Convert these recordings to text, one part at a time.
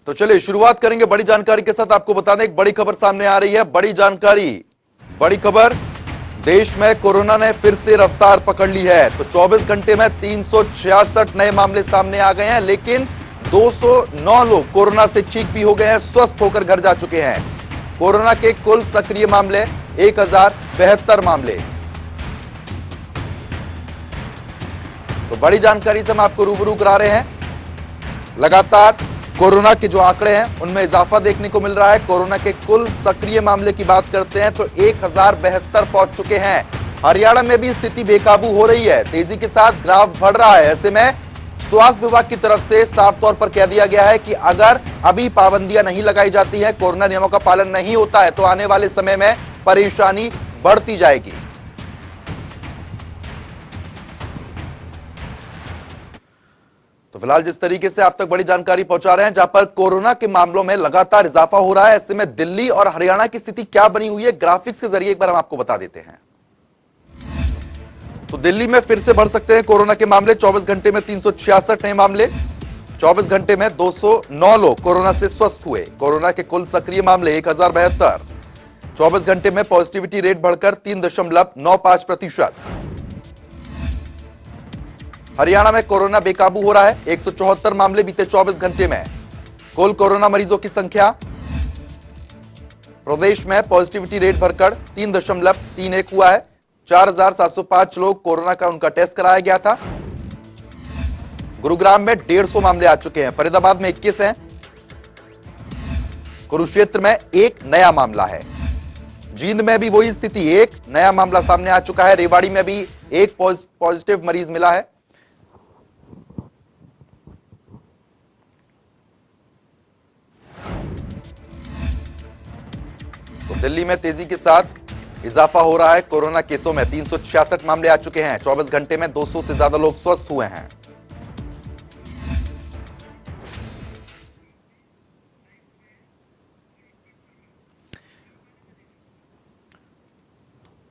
तो चलिए शुरुआत करेंगे बड़ी जानकारी के साथ। आपको बता दें एक बड़ी खबर सामने आ रही है। बड़ी जानकारी, बड़ी खबर, देश में कोरोना ने फिर से रफ्तार पकड़ ली है। तो 24 घंटे में 366 नए मामले सामने आ गए हैं, लेकिन 209 लोग कोरोना से ठीक भी हो गए हैं, स्वस्थ होकर घर जा चुके हैं। कोरोना के कुल सक्रिय मामले 1072 मामले। तो बड़ी जानकारी से हम आपको रूबरू करा रहे हैं। लगातार कोरोना के जो आंकड़े हैं उनमें इजाफा देखने को मिल रहा है। कोरोना के कुल सक्रिय मामले की बात करते हैं तो 1072 पहुंच चुके हैं। हरियाणा में भी स्थिति बेकाबू हो रही है, तेजी के साथ ग्राफ बढ़ रहा है। ऐसे में स्वास्थ्य विभाग की तरफ से साफ तौर पर कह दिया गया है कि अगर अभी पाबंदियां नहीं लगाई जाती हैं, कोरोना नियमों का पालन नहीं होता है, तो आने वाले समय में परेशानी बढ़ती जाएगी। तो फिलहाल जिस तरीके से आप तक बड़ी जानकारी पहुंचा रहे हैं, जहां पर कोरोना के मामलों में लगातार इजाफा हो रहा है, ऐसे में दिल्ली और हरियाणा की स्थिति क्या बनी हुई है, ग्राफिक्स के जरिए एक बार हम आपको बता देते हैं। तो दिल्ली में फिर से बढ़ सकते हैं कोरोना के मामले। 24 घंटे में 366 नए मामले, 24 घंटे में 209 लोग कोरोना से स्वस्थ हुए। कोरोना के कुल सक्रिय मामले 1072। 24 घंटे में पॉजिटिविटी रेट बढ़कर 3.95%। हरियाणा में कोरोना बेकाबू हो रहा है, 174 मामले बीते 24 घंटे में। कुल कोरोना मरीजों की संख्या, प्रदेश में पॉजिटिविटी रेट बढ़कर 3.31 हुआ है। 4705 लोग कोरोना का उनका टेस्ट कराया गया था। गुरुग्राम में 150 मामले आ चुके हैं, फरीदाबाद में 21 हैं, कुरुक्षेत्र में एक नया मामला है, जींद में भी वही स्थिति, एक नया मामला सामने आ चुका है। रेवाड़ी में भी एक पॉजिटिव मरीज मिला है। तो दिल्ली में तेजी के साथ इजाफा हो रहा है कोरोना केसों में। 366 मामले आ चुके हैं। 24 घंटे में 200 से ज्यादा लोग स्वस्थ हुए हैं।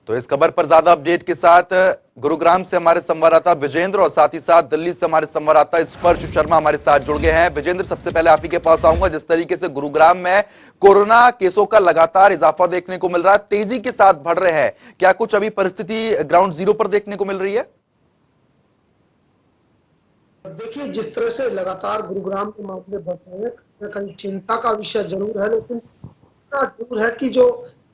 तो इस खबर पर ज्यादा अपडेट के साथ गुरुग्राम से हमारे संवाददाता विजेंद्र और साथ ही साथ दिल्ली से हमारे संवाददाता स्पर्श शर्मा हमारे साथ जुड़ गए हैं। विजेंद्र, सबसे पहले आप ही के पास आऊंगा। जिस तरीके से गुरुग्राम में कोरोना केसों का लगातार इजाफा देखने को मिल रहा है, तेजी के साथ बढ़ रहे हैं, क्या कुछ अभी परिस्थिति ग्राउंड जीरो पर देखने को मिल रही है? देखिए, जिस तरह से लगातार गुरुग्राम के मामले बढ़ रहे हैं, कहीं चिंता का विषय जरूर है, लेकिन इतना जरूर है कि जो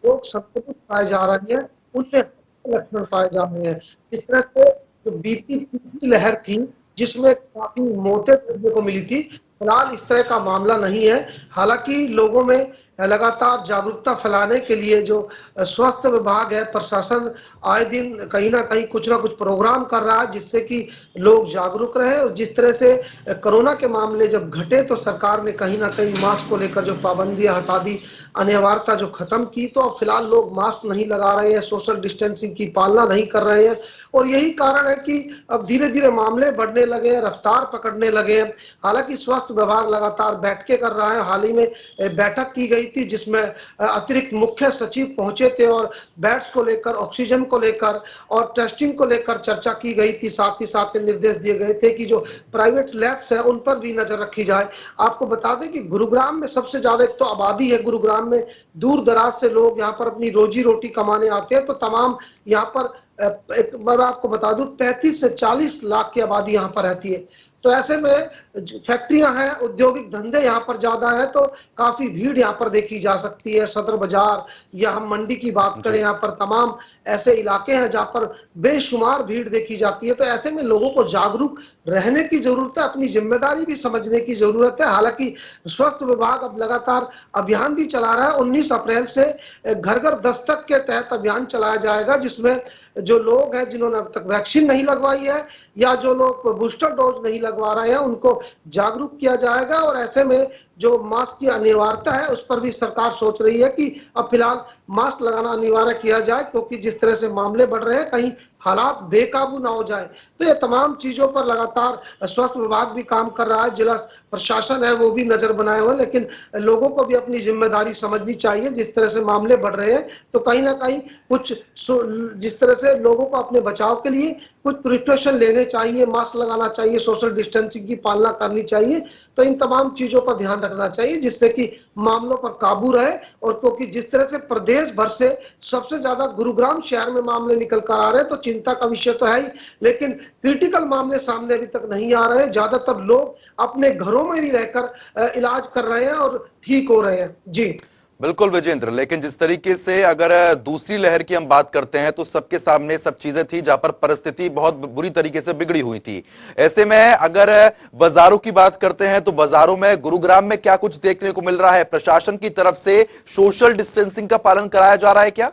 लोग संक्रमित पाए जा रहे हैं उनमें लक्षण पाए जा रहे हैं। इस तरह से जो बीती तीसरी लहर थी जिसमें काफी मौतें देखने को मिली थी, फिलहाल इस तरह का मामला नहीं है। हालांकि लोगों में लगातार जागरूकता फैलाने के लिए जो स्वास्थ्य विभाग है, प्रशासन आए दिन कहीं ना कहीं कुछ ना कुछ प्रोग्राम कर रहा है जिससे कि लोग जागरूक रहे। और जिस तरह से कोरोना के मामले जब घटे तो सरकार ने कहीं ना कहीं मास्क को लेकर जो पाबंदियां हटा दी, अनिवार्यता जो खत्म की, तो अब फिलहाल लोग मास्क नहीं लगा रहे हैं, सोशल डिस्टेंसिंग की पालना नहीं कर रहे हैं। और यही कारण है कि अब धीरे धीरे मामले बढ़ने लगे हैं, रफ्तार पकड़ने लगे हैं। हालांकि स्वास्थ्य विभाग लगातार बैठकें कर रहा है। हाल ही में बैठक की गई थी जिसमें अतिरिक्त मुख्य सचिव पहुंचे थे और बेड्स को लेकर, ऑक्सीजन को लेकर और टेस्टिंग को लेकर चर्चा की गई थी। साथ ही साथ निर्देश दिए गए थे कि जो प्राइवेट लैब्स है उन पर भी नजर रखी जाए। आपको बता दें कि गुरुग्राम में सबसे ज्यादा एक तो आबादी है, गुरुग्राम में दूर दराज से लोग यहाँ पर अपनी रोजी रोटी कमाने आते हैं। तो तमाम यहाँ पर एक बार आपको बता दूं 35 से 40 लाख की आबादी यहाँ पर रहती है। तो ऐसे में फैक्ट्रियां हैं, औद्योगिक धंधे यहाँ पर ज्यादा है, तो काफी भीड़ यहाँ पर देखी जा सकती है। सदर बाजार या हम मंडी की बात करें, यहाँ पर तमाम ऐसे इलाके हैं जहाँ पर बेशुमार भीड़ देखी जाती है। तो ऐसे में लोगों को जागरूक रहने की जरूरत है, अपनी जिम्मेदारी भी समझने की जरूरत है। हालांकि स्वास्थ्य विभाग अब लगातार अभियान भी चला रहा है। 19 अप्रैल से घर घर दस्तक के तहत अभियान चलाया जाएगा, जिसमें जो लोग हैं जिन्होंने अब तक वैक्सीन नहीं लगवाई है या जो लोग बूस्टर डोज नहीं लगवा रहे हैं उनको जागरूक किया जाएगा। और ऐसे में जो मास्क की अनिवार्यता है उस पर भी सरकार सोच रही है कि अब फिलहाल मास्क लगाना अनिवार्य किया जाए, क्योंकि जिस तरह से मामले बढ़ रहे हैं कहीं हालात बेकाबू ना हो जाए। तो ये तमाम चीजों पर लगातार स्वास्थ्य विभाग भी काम कर रहा है, जिला प्रशासन है वो भी नजर बनाए हुए, लेकिन लोगों को भी अपनी जिम्मेदारी समझनी चाहिए। जिस तरह से मामले बढ़ रहे हैं तो कहीं ना कहीं कुछ जिस तरह से लोगों को अपने बचाव के लिए कुछ प्रिकॉशन लेने चाहिए, मास्क लगाना चाहिए, सोशल डिस्टेंसिंग की पालना करनी चाहिए। तो इन तमाम चीजों पर ध्यान रखना चाहिए जिससे कि मामलों पर काबू रहे। और क्योंकि जिस तरह से प्रदेश भर से सबसे ज्यादा गुरुग्राम शहर में मामले निकल कर आ रहे हैं तो चिंता का विषय तो है ही, लेकिन क्रिटिकल मामले सामने अभी तक नहीं आ रहे हैं। ज्यादातर लोग अपने घरों में ही रहकर इलाज कर रहे हैं और ठीक हो रहे हैं। जी बिल्कुल विजेंद्र, लेकिन जिस तरीके से अगर दूसरी लहर की हम बात करते हैं तो सबके सामने सब चीजें थी जहां पर परिस्थिति बहुत बुरी तरीके से बिगड़ी हुई थी। ऐसे में अगर बाजारों की बात करते हैं तो बाजारों में गुरुग्राम में क्या कुछ देखने को मिल रहा है? प्रशासन की तरफ से सोशल डिस्टेंसिंग का पालन कराया जा रहा है क्या?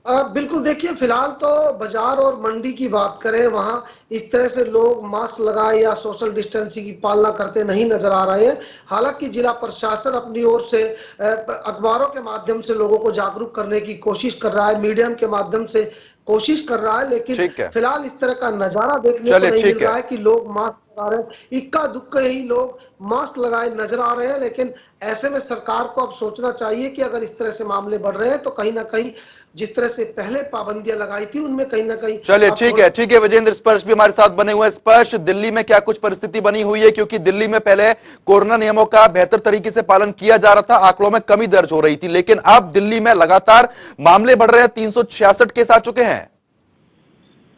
बिल्कुल, देखिए फिलहाल तो बाजार और मंडी की बात करें, वहां इस तरह से लोग मास्क लगाए या सोशल डिस्टेंसिंग की पालना करते नहीं नजर आ रहे हैं। हालांकि जिला प्रशासन अपनी ओर से अखबारों के माध्यम से लोगों को जागरूक करने की कोशिश कर रहा है, मीडियम के माध्यम से कोशिश कर रहा है, लेकिन ठीक है, फिलहाल इस तरह का नजारा देखने को चलिए नहीं मिल ठीक रहा है। है कि लोग मास्क लगा रहे हैं। इक्का दुक्का ही लोग मास्क लगाए नजर आ रहे हैं, लेकिन ऐसे में सरकार को अब सोचना चाहिए कि अगर इस तरह से मामले बढ़ रहे हैं तो कहीं ना कहीं जिस तरह से पहले पाबंदियां लगाई थी उनमें कहीं ना कहीं चलिए अब ठीक है, ठीक है विजेंद्र। स्पर्श भी हमारे साथ बने हुए हैं। स्पर्श, दिल्ली में क्या कुछ परिस्थिति बनी हुई है? क्योंकि दिल्ली में पहले कोरोना नियमों का बेहतर तरीके से पालन किया जा रहा था, आंकड़ों में कमी दर्ज हो रही थी, लेकिन अब दिल्ली में लगातार मामले बढ़ रहे हैं। 366 केस आ चुके हैं।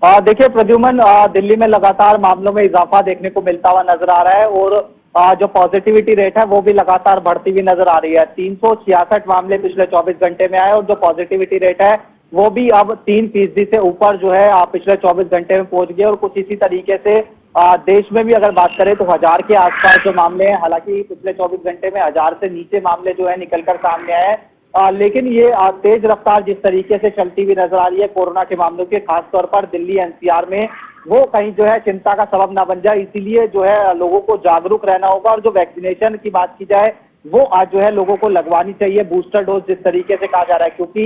देखिए प्रद्युमन, दिल्ली में लगातार मामलों में इजाफा देखने को मिलता हुआ नजर आ रहा है और जो पॉजिटिविटी रेट है वो भी लगातार बढ़ती हुई नजर आ रही है। 366 मामले पिछले 24 घंटे में आए और जो पॉजिटिविटी रेट है वो भी अब 3% से ऊपर जो है पिछले 24 घंटे में पहुंच गए। और कुछ इसी तरीके से देश में भी अगर बात करें तो 1000 के आसपास जो मामले हैं, हालांकि पिछले 24 घंटे में 1000 से नीचे मामले जो है निकलकर सामने आए हैं। लेकिन ये तेज रफ्तार जिस तरीके से चलती हुई नजर आ रही है कोरोना के मामलों के, खासतौर पर दिल्ली एनसीआर में, वो कहीं जो है चिंता का सबब ना बन जाए, इसीलिए जो है लोगों को जागरूक रहना होगा। और जो वैक्सीनेशन की बात की जाए वो आज जो है लोगों को लगवानी चाहिए, बूस्टर डोज जिस तरीके से कहा जा रहा है। क्योंकि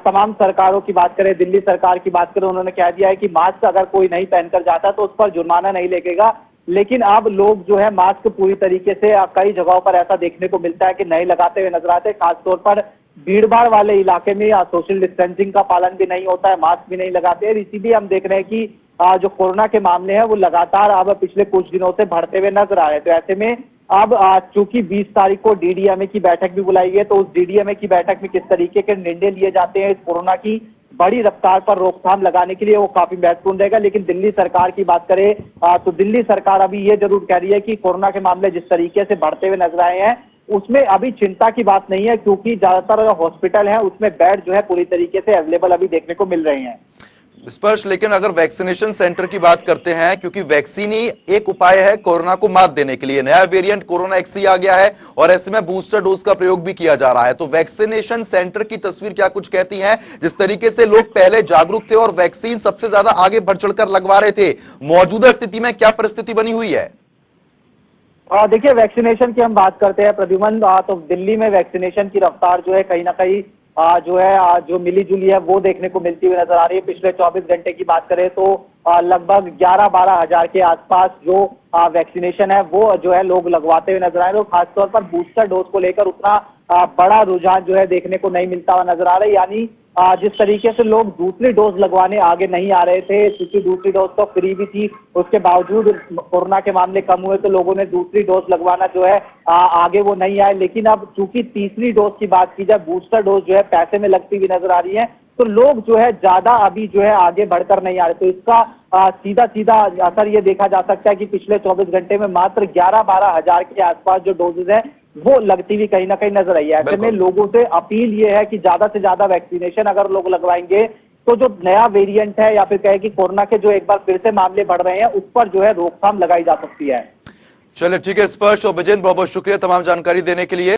तमाम सरकारों की बात करें, दिल्ली सरकार की बात करें, उन्होंने कह दिया है कि मास्क अगर कोई नहीं पहनकर जाता तो उस पर जुर्माना नहीं लगेगा। लेकिन अब लोग जो है मास्क पूरी तरीके से कई जगहों पर ऐसा देखने को मिलता है कि नहीं लगाते हुए नजर आते। खासतौर पर भीड़ भाड़ वाले इलाके में सोशल डिस्टेंसिंग का पालन भी नहीं होता है, मास्क भी नहीं लगाते हैं। इसीलिए हम देख रहे हैं कि जो कोरोना के मामले हैं वो लगातार अब पिछले कुछ दिनों से बढ़ते हुए नजर आ रहे हैं। तो ऐसे में अब चूंकि 20 तारीख को डीडीएमए की बैठक भी बुलाई गई है, तो उस डीडीएमए की बैठक में किस तरीके के निर्णय लिए जाते हैं इस कोरोना की बड़ी रफ्तार पर रोकथाम लगाने के लिए, वो काफी महत्वपूर्ण रहेगा। लेकिन दिल्ली सरकार की बात करें तो दिल्ली सरकार अभी ये जरूर कह रही है कि कोरोना के मामले जिस तरीके से बढ़ते हुए नजर आए हैं उसमें अभी चिंता की बात नहीं है, क्योंकि ज्यादातर हॉस्पिटल है उसमें बेड जो है पूरी तरीके से अवेलेबल अभी देखने को मिल रहे हैं। स्पर्श, लेकिन अगर वैक्सीनेशन सेंटर की बात करते हैं, क्योंकि वैक्सीन ही एक उपाय है कोरोना को मात देने के लिए, नया वेरिएंट कोरोना एक्सी आ गया है और ऐसे में बूस्टर डोज का प्रयोग भी किया जा रहा है, तो वैक्सीनेशन सेंटर की तस्वीर क्या कुछ कहती है? जिस तरीके से लोग पहले जागरूक थे और वैक्सीन सबसे ज्यादा आगे बढ़ चढ़कर लगवा रहे थे, मौजूदा स्थिति में क्या परिस्थिति बनी हुई है? देखिए वैक्सीनेशन की हम बात करते हैं प्रद्युमन, तो दिल्ली में वैक्सीनेशन की रफ्तार जो है कहीं ना कहीं जो है जो मिली जुली है वो देखने को मिलती हुई नजर आ रही है। पिछले 24 घंटे की बात करें तो लगभग 11-12 हजार के आसपास जो वैक्सीनेशन है वो जो है लोग लगवाते हुए नजर आए। तो खासतौर पर बूस्टर डोज को लेकर उतना बड़ा रुझान जो है देखने को नहीं मिलता हुआ नजर आ रहा है। यानी जिस तरीके से लोग दूसरी डोज लगवाने आगे नहीं आ रहे थे, क्योंकि दूसरी डोज तो फ्री भी थी, उसके बावजूद कोरोना के मामले कम हुए तो लोगों ने दूसरी डोज लगवाना जो है आगे वो नहीं आए। लेकिन अब चूंकि तीसरी डोज की बात की जाए, बूस्टर डोज जो है पैसे में लगती हुई नजर आ रही है, तो लोग जो है ज्यादा अभी जो है आगे बढ़कर नहीं आ रहे। तो इसका सीधा सीधा असर ये देखा जा सकता है कि पिछले 24 घंटे में मात्र 11-12 हजार के आसपास जो डोजेज है वो लगती हुई कहीं ना कहीं नजर आई है। ऐसे में लोगों से अपील ये है कि ज्यादा से ज्यादा वैक्सीनेशन अगर लोग लगवाएंगे तो जो नया वेरिएंट है या फिर कहे कि कोरोना के जो एक बार फिर से मामले बढ़ रहे हैं उस पर जो है रोकथाम लगाई जा सकती है। चलिए ठीक है स्पर्श और विजेंद्र, बहुत बहुत शुक्रिया तमाम जानकारी देने के लिए।